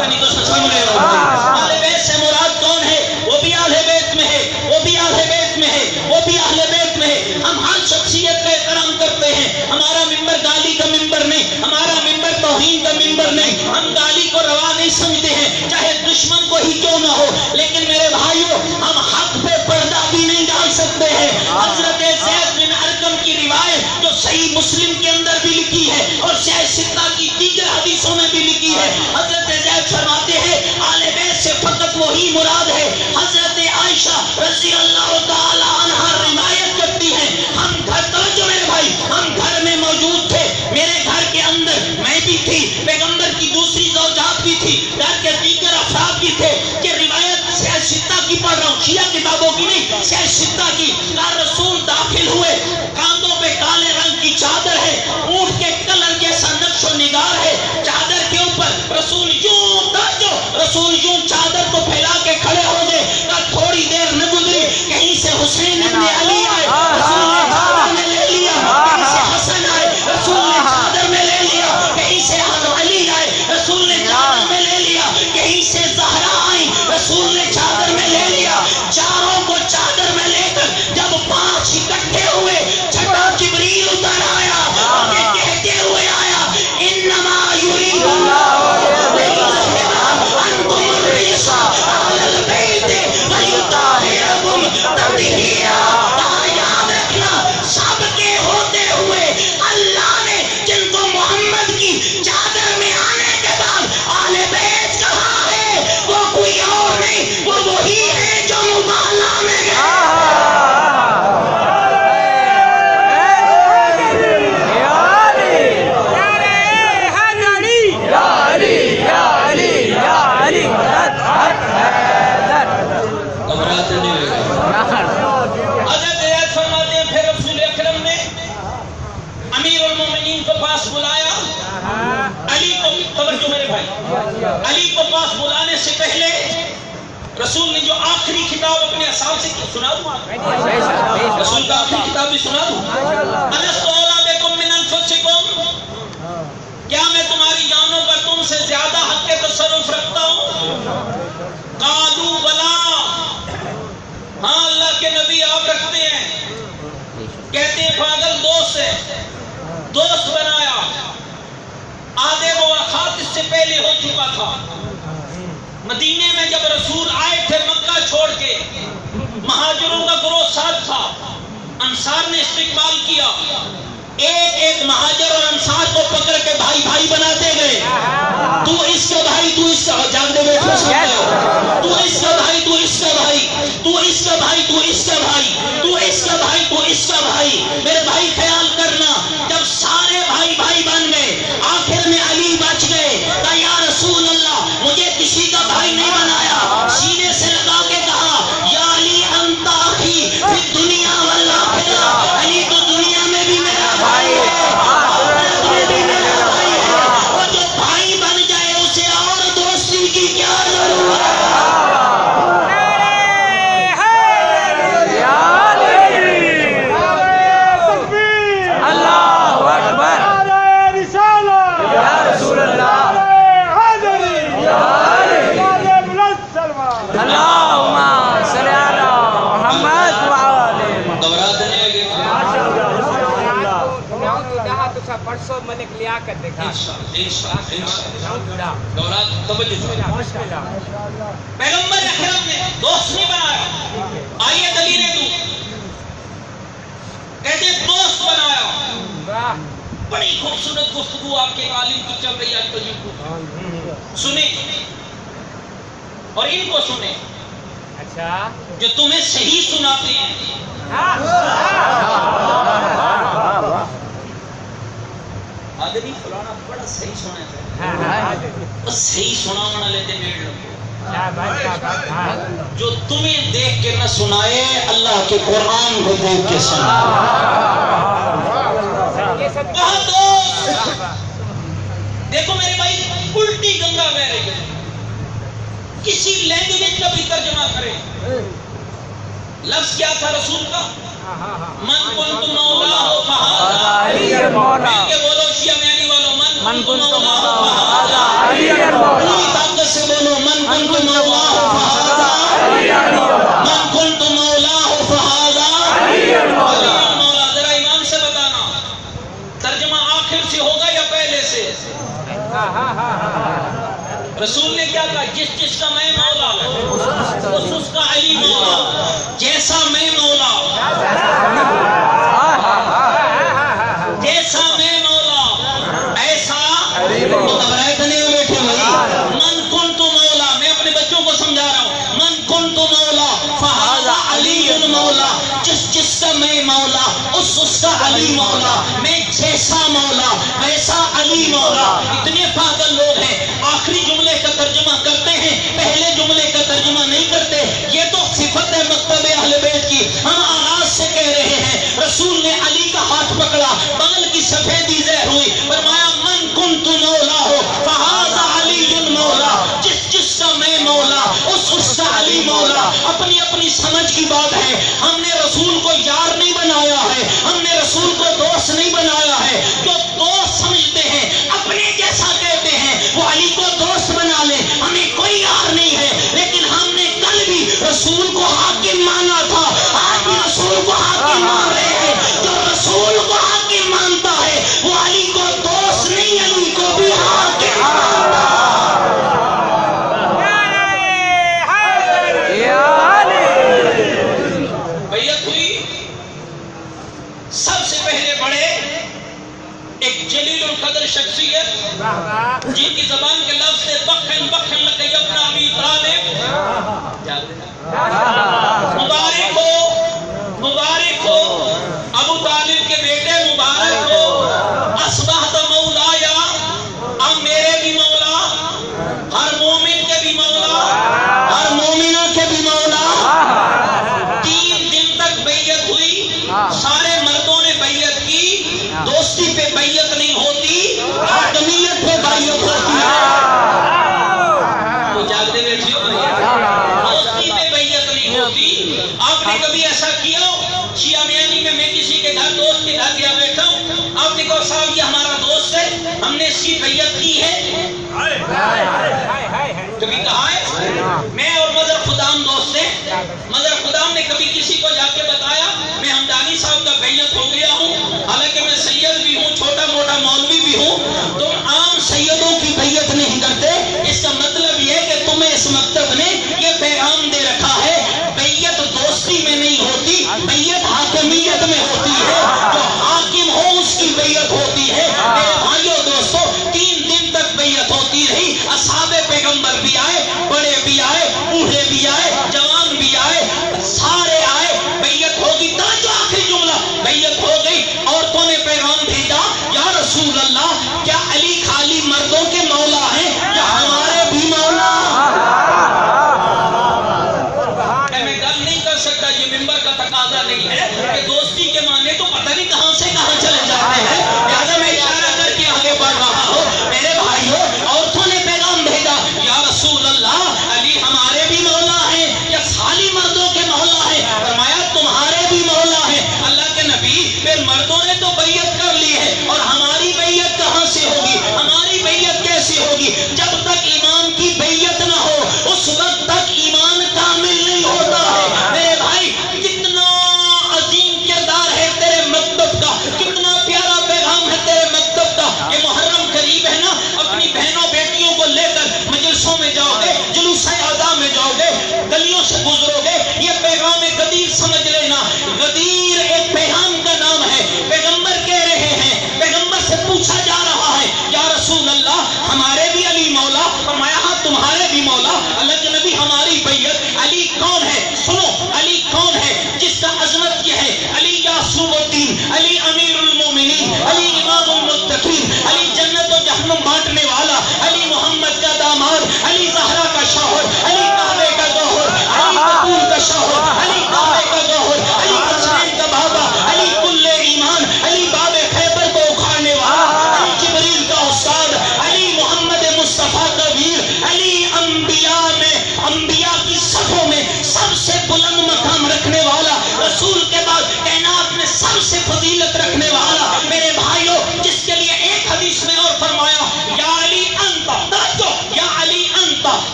نہیں تو سمجھ رہے ہو اہل بیت سے مراد کون ہے؟ وہ بھی اہل بیت میں ہے، وہ بھی اہل بیت میں ہے، وہ بھی اہل بیت میں ہے. ہم ہر شخصیت کا احترام کرتے ہیں. ہمارا ممبر گالی کا ممبر نہیں، ہمارا ممبر توہین کا ممبر نہیں. ہم گالی کو روا نہیں سمجھتے ہیں چاہے دشمن کو ہی کیوں نہ ہو. لیکن میرے بھائیوں ہم حق پہ پردہ بھی نہیں ڈال سکتے ہیں. حضرت زید بن ارقم کی روایت جو صحیح مسلم کے اندر بھی لکھی ہے اور شیخ ستہ کی دیگر حدیثوں میں بھی لکھی ہے، حضرت زید فرماتے ہیں آل بیت سے فقط وہی مراد ہے. حضرت عائشہ رضی اللہ تعالی عنہا روایت کرتی ہیں ہم گھر توجہ میرے بھائی ہم گھر میں موجود تھے. میرے گھر کے اندر میں بھی تھی، پیغمبر کی دوسری زوجات بھی تھی، گھر کے دیگر افراد بھی تھے کہ روایت شیخ ستہ کی پڑھ رہا ہوں، شیعہ کتابوں کی نہیں، شیخ ستہ کی. رسول داخل ہوئے، کاندھوں پہ کالے رنگ کی چادر ہے، اونٹ کے کلر جیسا نقش و نگار ہے چادر کے اوپر. رسول یوں توجہ رسول یوں چادر کو پھیلا کے کھڑے ہو گئے. تھوڑی دیر نہ گزری کہیں سے حسین ابن علی آئے، رسول نے چادر میں لے لیا. کہیں سے حسن آئے، رسول نے چادر میں لے لیا. کہیں سے علی آئے، رسول نے چادر میں لے لیا. کہیں سے زہرا آئی، رسول نے چادر میں لے لیا. چاروں کو چادر میں لے کر جب 5 اکٹھے ہوئے چھٹا جبریل اتر آیا اور یہ کہتے ہوئے آیا انما یرید اللہ انتم الرجس اہل البیت ویطہرکم تطہیرا. یاد رکھنا سب کے ہوتے ہوئے اللہ نے جن کو محمد کی چادر میں آنے کے بعد اہل بیت کہا ہے وہ کوئی اور نہیں، وہ وہی ہے جو مبالغہ میں ہے. علی کو پاس بلانے سے پہلے رسول نے جو آخری کتاب اپنے اصحاب سے سنا دوں رسول کا آخری کتاب بھی سنا دوں الست اولیٰ بکم من انفسکم، کیا میں تمہاری جانوں پر تم سے زیادہ حق کے تصرف رکھتا ہوں؟ قالوا بلا، ہاں اللہ کے نبی آپ رکھتے ہیں. کہتے ہیں پاگل دوست ہے، دوست بنایا. آدھے مواخات اس سے پہلے ہو چکا تھا. مدینے میں جب رسول آئے تھے مکہ چھوڑ کے، مہاجروں کا گروہ ساتھ تھا. انصار نے استقبال کیا. ایک مہاجر اور انصار کو پکڑ کے بھائی بھائی بناتے گئے. تو اس کا بھائی، تو اس کا جانتے بیٹھے سکتے ہو، تو اس کا بھائی، تو اس کا بھائی، تو اس کا بھائی، تو اس کا بھائی، تو اس کا بھائی، تو اس کا بھائی. میرے بھائی خیال کرنا جب سارے بھائی بھائی بن گئے آخر میں علی بچ گئے. کہا یا رسول اللہ مجھے کسی کا بھائی نہیں بنایا. سینے سے لگا کے کہا یا علی انت اخی فی الدنیا والآخرہ. علی تو دنیا میں بھی میرا بھائی ہے، آخرت میں بھی میرا بھائی ہے. اور جو بھائی بن جائے اسے اور دوستی کی کیا ضرورت ہے؟ پرسوں میں نے لیا کر دیکھا. پیغمبر اکرم نے دوست نہیں بنایا. آئیے دلیلیں دوں. کہتے دوست بنایا. بڑی خوبصورت گفتگو آپ کے عالم کی چل رہی ہے آج کل. سنیں اور ان کو سنیں. اچھا جو تمہیں صحیح سناتے ہیں. آدمی فلانا بڑا صحیح سنا ہے، صحیح سنا ہونا لیتے بیڑ لگو. جو تمہیں دیکھ کے نہ سنائے اللہ کے قرآن کو دیکھ کے سنا. کہا دوست دیکھو میرے بھائی الٹی گنگا بہ رہی ہے، کسی لینگویج کا بھی ترجمہ کرے، لفظ کیا تھا رسول کا؟ من کنت مولا ہو فہذا علی المولا، مل کے بولو شیعہ میانی والو، من کنت مولا ہو فہذا علی المولا، پوری طاقت سے بولو من کنت مولا ہو فہذا علی المولا، من کنت مولا ہو فہذا علی المولا۔ ذرا ایمان سے بتانا ترجمہ آخر سے ہوگا یا پہلے سے؟ رسول نے کیا کہا؟ جس کا میں مولا اس کا علی مولا، جیسا میں مولا جیسا میں مولا ایسا گھبرائے تو نہیں بیٹھے بھائی، من کنت مولا، میں اپنے بچوں کو سمجھا رہا ہوں، من کنت مولا فہذا علی مولا، جس کا میں مولا اس کا علی مولا، میں جیسا مولا ویسا علی مولا۔ اتنے پاگل لوگ ہیں آخری جملے کا ترجمہ کرتے ہیں، پہلے جملے کا ترجمہ نہیں کرتے۔ یہ تو صفت ہے مکتب اہل بیت کی۔ ہم آغاز سے کہہ رہے ہیں رسول نے علی کا ہاتھ پکڑا، بغل کی سفیدی ظاہر ہوئی، فرمایا من کنت مولا ہو فہذا علی المولا، جس کا میں مولا اس کا علی مولا۔ اپنی اپنی سمجھ کی بات ہے، ہم نے رسول کو یار نہیں بنایا ہے، ہم نے رسول کو دوست نہیں بنایا ہے۔ جو دوست سمجھتے ہیں اپنے جیسا کہتے ہیں وہ علی کو دوست بنا لے، ہمیں کوئی یار نہیں ہے۔ لیکن ہم نے کل بھی رسول کو حاکم مانا تھا، آج بھی رسول کو حاکم مان رہے ہیں۔ جو رسول کو حاکم مانتا ہے وہ علی کو دوست نہیں، علی کو بھی حاکم مانتا ہے۔ بیعت ہوئی، سب سے پہلے بڑے ایک جلیل القدر شخصیت جن کی زبان کے لفظ سے بخن بخن لگے اپنا ابی طالب، مبارک ہو ابو طالب کے بیٹے، مبارک ہو اصبحت مولایا، اب میرے بھی مولا، ہر مومن کے بھی مولا، ہر مومنہ کے بھی مولا۔ 3 دن تک بیعت ہوئی، سارے مردوں نے بیعت کی، دوستی پہ بیعت نہیں ہوتی، حاکمیت پہ بیعت ہوتی ہے۔ وہ جاگتے بیٹھی ہو، دوستی پہ بیعت نہیں ہوتی۔ آپ نے کبھی ایسا کیا ہو؟ شیعہ میانی میں میں کسی کے گھر دوست کے گھر گیا بیٹھا ہوں، آپ نے کہا صاحب یہ ہمارا دوست ہے، ہم نے اس کی بیعت کی ہے، کبھی کہا ہے؟ میں اور مظہر خدام دوست ہیں، مظہر خدام نے کبھی کسی کو جا کے بتایا میں حمدانی صاحب کا بیعت ہو گیا ہوں، حالانکہ میں سید بھی ہوں، چھوٹا موٹا مولوی بھی ہوں۔ تم عام سیدوں کی بیعت نہیں کرتے، اس کا مطلب یہ کہ تمہیں اس مکتب نے یہ پیغام دے رکھا ہے بیعت دوستی میں نہیں ہوتی، بیعت حاکمیت میں ہوتی ہے، جو حاکم ہو اس کی بیعت ہوتی ہے۔ میرے بھائیوں دوستوں 3 دن تک بیعت ہوتی رہی، اصحاب پیغمبر بھی آئے، بڑے بھی آئے،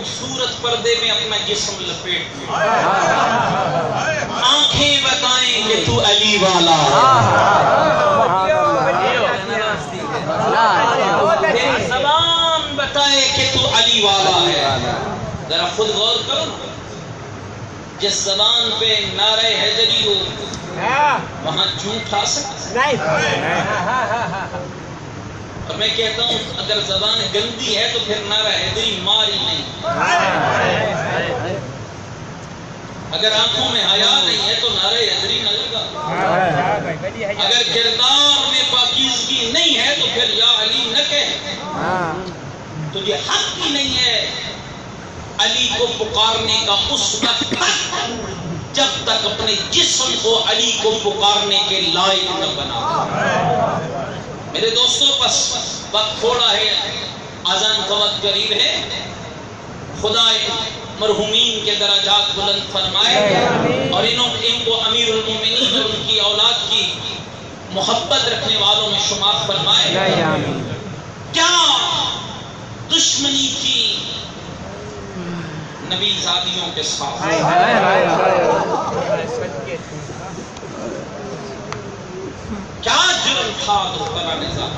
خوبصورت پردے میں اپنا جسم لپیٹ لے، آنکھیں بتائیں کہ تو علی والا ہے، زبان بتائے کہ تو علی والا ہے۔ ذرا خود غور کرو، جس زبان پہ نعرہ حیدری ہو وہاں جھوٹ آ سکتا ہے؟ اور میں کہتا ہوں اگر زبان گندی ہے تو پھر نعرہ حیدری مار ہی نہیں۔ اگر آنکھوں میں حیا نہیں ہے تو نعرہ حیدری نہ لگا۔ اگر کردار میں پاکیزگی نہیں ہے تو پھر یا علی نہ کہہ۔ تجھے حق ہی نہیں ہے علی کو پکارنے کا اس وقت تک جب تک اپنے جسم کو علی کو پکارنے کے لائق نہ بنا۔ میرے دوستوں بس وقت تھوڑا ہے، اذان کا وقت قریب ہے۔ خدا مرحومین کے درجات بلند فرمائے اور ان کو امیر المومنین اور ان کی اولاد کی محبت رکھنے والوں میں شمار فرمائے۔ کیا دشمنی تھی نبی زادیوں کے ساتھ، کیا جرم تھا دخترہ نظام؟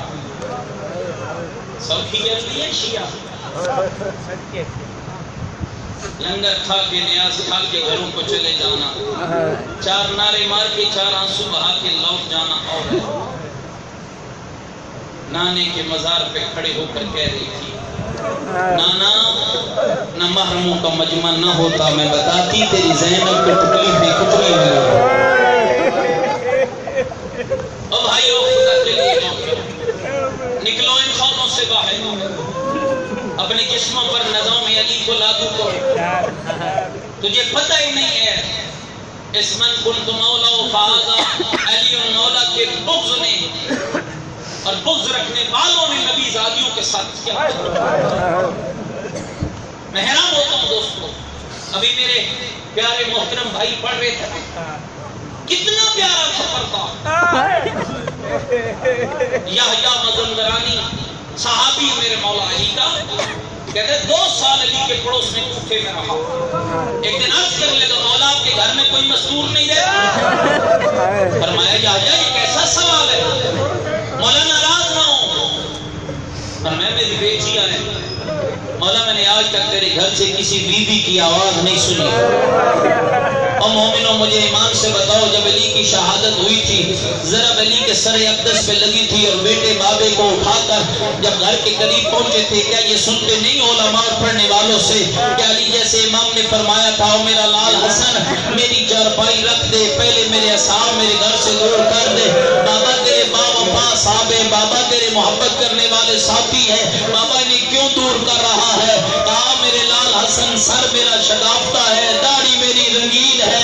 سوکھی جلدی ہے شیعہ، لنگر کھا کے نیاز کھا کے گھروں کو چلے جانا، چار نعرے مار کے چار آنسو بہا کے لوٹ جانا، اور نانے کے مزار پہ کھڑے ہو کر کہہ رہی تھی نانا نہ محرموں کا مجمع نہ ہوتا میں بتاتی تیری زینب کو تکلیفیں کتنی ملے۔ اب بھائیو خدا کے لیے نکلو ان خوابوں سے باہر، اپنے جسموں پر نظام علی کو لاگو کرو۔ تجھے پتہ ہی نہیں ہے اس من کنت مولا و فہذا علی مولا کے بغض نے اور بغض رکھنے والوں نے نبی زادیوں کے ساتھ کیا۔ میں حیران ہوتا ہوں دوستو، ابھی میرے پیارے محترم بھائی پڑھ رہے تھے، کتنا پیارا سفر تھا۔ یحییٰ مزندرانی صحابی میرے مولا علی کا، کہتے 2 سال علی کے پڑوس میں کوفے میں رہا۔ ایک دن عرض کر لگا مولا آپ کے گھر میں کوئی مستور نہیں رہتا؟ فرمایا یحییٰ یہ کیسا سوال ہے، مولا ناراض نہ ہو۔ فرمایا میری بیٹیاں ہیں مولا، میں نے آج تک تیرے گھر سے کسی بی بی کی آواز نہیں سنی۔ اور مومنوں مجھے ایمان سے بتاؤ، جب علی کی شہادت ہوئی تھی ضرب علی کے سر اقدس پہ لگی تھی اور بیٹے بابے کو اٹھا کر جب گھر کے قریب پہنچے تھے، کیا یہ سنتے نہیں علماء اور پڑھنے والوں سے کہ علی جیسے امام نے فرمایا تھا او میرا لال حسن میری چارپائی رکھ دے، پہلے میرے اصحاب میرے گھر سے دور کر دے، بابا تیرے باوفا صاحب ہے، بابا تیرے محبت کرنے والے ساتھی ہیں، بابا انہیں کیوں دور کر رہا ہے؟ کہا میرے لال حسن سر میرا شگافتہ ہے، داڑھی میری رنگین ہے،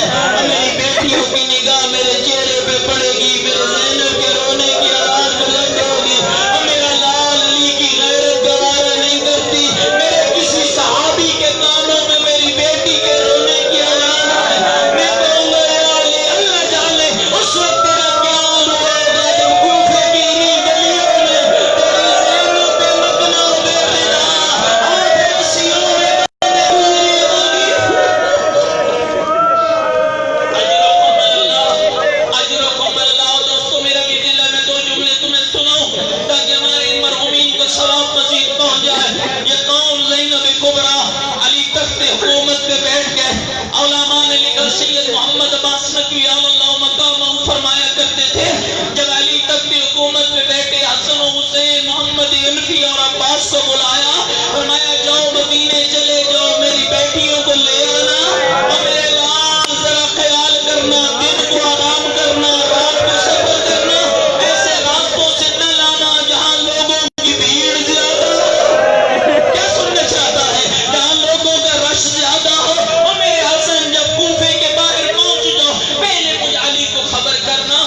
میری بیٹیوں کی نگاہ میرے چہرے پہ پڑے گی، میرے زینب کے رونے کی آواز بلند ہوگی، اور میرا لال علی کی غیرت گوارا نہیں کرتی، میرے کسی صحابی کے کانوں میں میری بیٹی کے رونے کی آواز ہے، میں کہوں گا اے علی اللہ جانے اس وقت تیرا کیا حال ہوگا جب کوفے کی انہی گلیوں میں تیری زینب پہ مکنا بے رضا آنکھ رسیوں میں بندے گزری ہوگی۔ اجرکم اللہ دوستو، میرا بھی دل ہے میں 2 جملے تمہیں سناؤں تاکہ ہمارے مرحومین کو ثواب مزید پہنچ جائے۔ یہ قول زینب کبریٰ علی تخت حکومت پہ بیٹھ گئے، علماء نے لکھا سید محمد عباس نقوی اللہ مقامہ فرمایا کرتے تھے جب علی تخت حکومت پہ بیٹھے حسن و حسین محمد عنفی اور عباس کو بلایا، فرمایا جاؤ مدینے چلے جاؤ میری بیٹیوں کو لے آنا، اور میرے لال ذرا خیال کرنا دن کو آرام کرنا رات کو سفر کرنا، ایسے راستوں سے نہ لانا جہاں لوگوں کی بھیڑ زیادہ ہو۔ کیا سننا چاہتا ہے؟ جہاں لوگوں کا رش زیادہ ہو۔ اور میرے حسن جب کوفے کے باہر پہنچ جاؤ پہلے مجھ علی کو خبر کرنا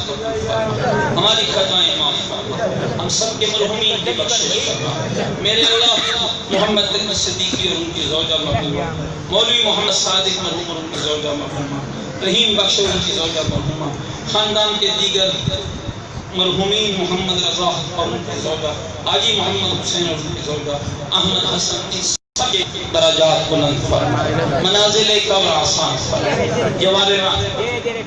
قبول فرما، ہماری خطائیں معاف فرما، ہم سب کے مرحومین کی بخشش فرما۔ میرے اللہ محمد تقی صدیقی اور ان کی زوجہ مرحومہ، مولوی محمد صادق مرحوم اور ان کی زوجہ مرحومہ، رحیم بخش اور ان کی زوجہ مرحومہ، خاندان کے دیگر مرحومین محمد رضا اور ان کی زوجہ، حاجی محمد حسین اور ان کی زوجہ، احمد حسن، سب کے درجات بلند فرما، منازل قبر آسان فرما، جوار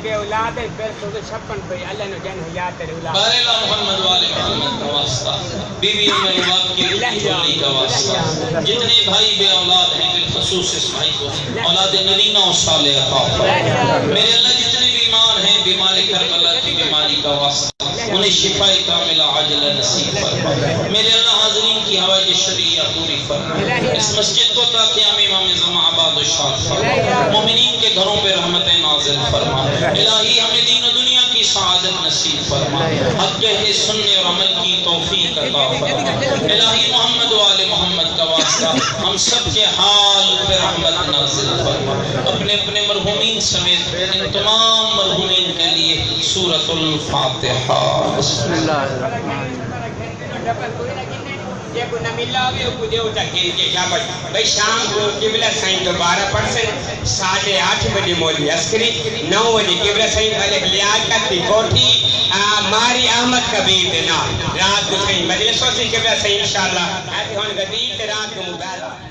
بے اولاد ہے پھر تو 56 پہ اللہ نے جن حیات اولاد بارے محمد والے محمد کا واسطہ، بیوی امی باپ کی جھولی کا واسطہ، جتنے بھائی بے اولاد ہیں بالخصوص اس بھائی کو اولاد نرینہ و صالح عطا فرما۔ میرے اللہ جتنے بیمار ہیں بیمار کربلا کی بیماری کا واسطہ انہیں شفاء کاملہ عاجلہ نصیب فرما۔ میرے اللہ حاضرین کی حوائج شرعیہ پوری فرما، اس مسجد کو تا قیام امام زمان آباد و شاد فرما، مومنین کے گھروں پہ رحمت نازل فرما، الہی ہمیں دین و دنیا کی سعادت نصیب فرما، حق کہنے سننے اور عمل کی توفیق عطا فرما۔ الہی محمد و آل محمد کا واسطہ ہم سب کے حال پہ رحمت نازل فرما۔ اپنے اپنے مرحومین سمیت ان تمام مرحومین کے لیے سورۃ الفاتحہ۔ بسم اللہ الرحمن بھائی شام کو قبلہ سائن دوبارہ پڑھ سے 8:30 بجے مولوی عسکری، 9 بجے قبلہ سائن والے لیاقت کی کوٹھی ماری احمد کبیر دینا رات کو سائن مجلس ہوتی قبلہ سائن انشاءاللہ ایسے ہون گدیت رات کو مبارک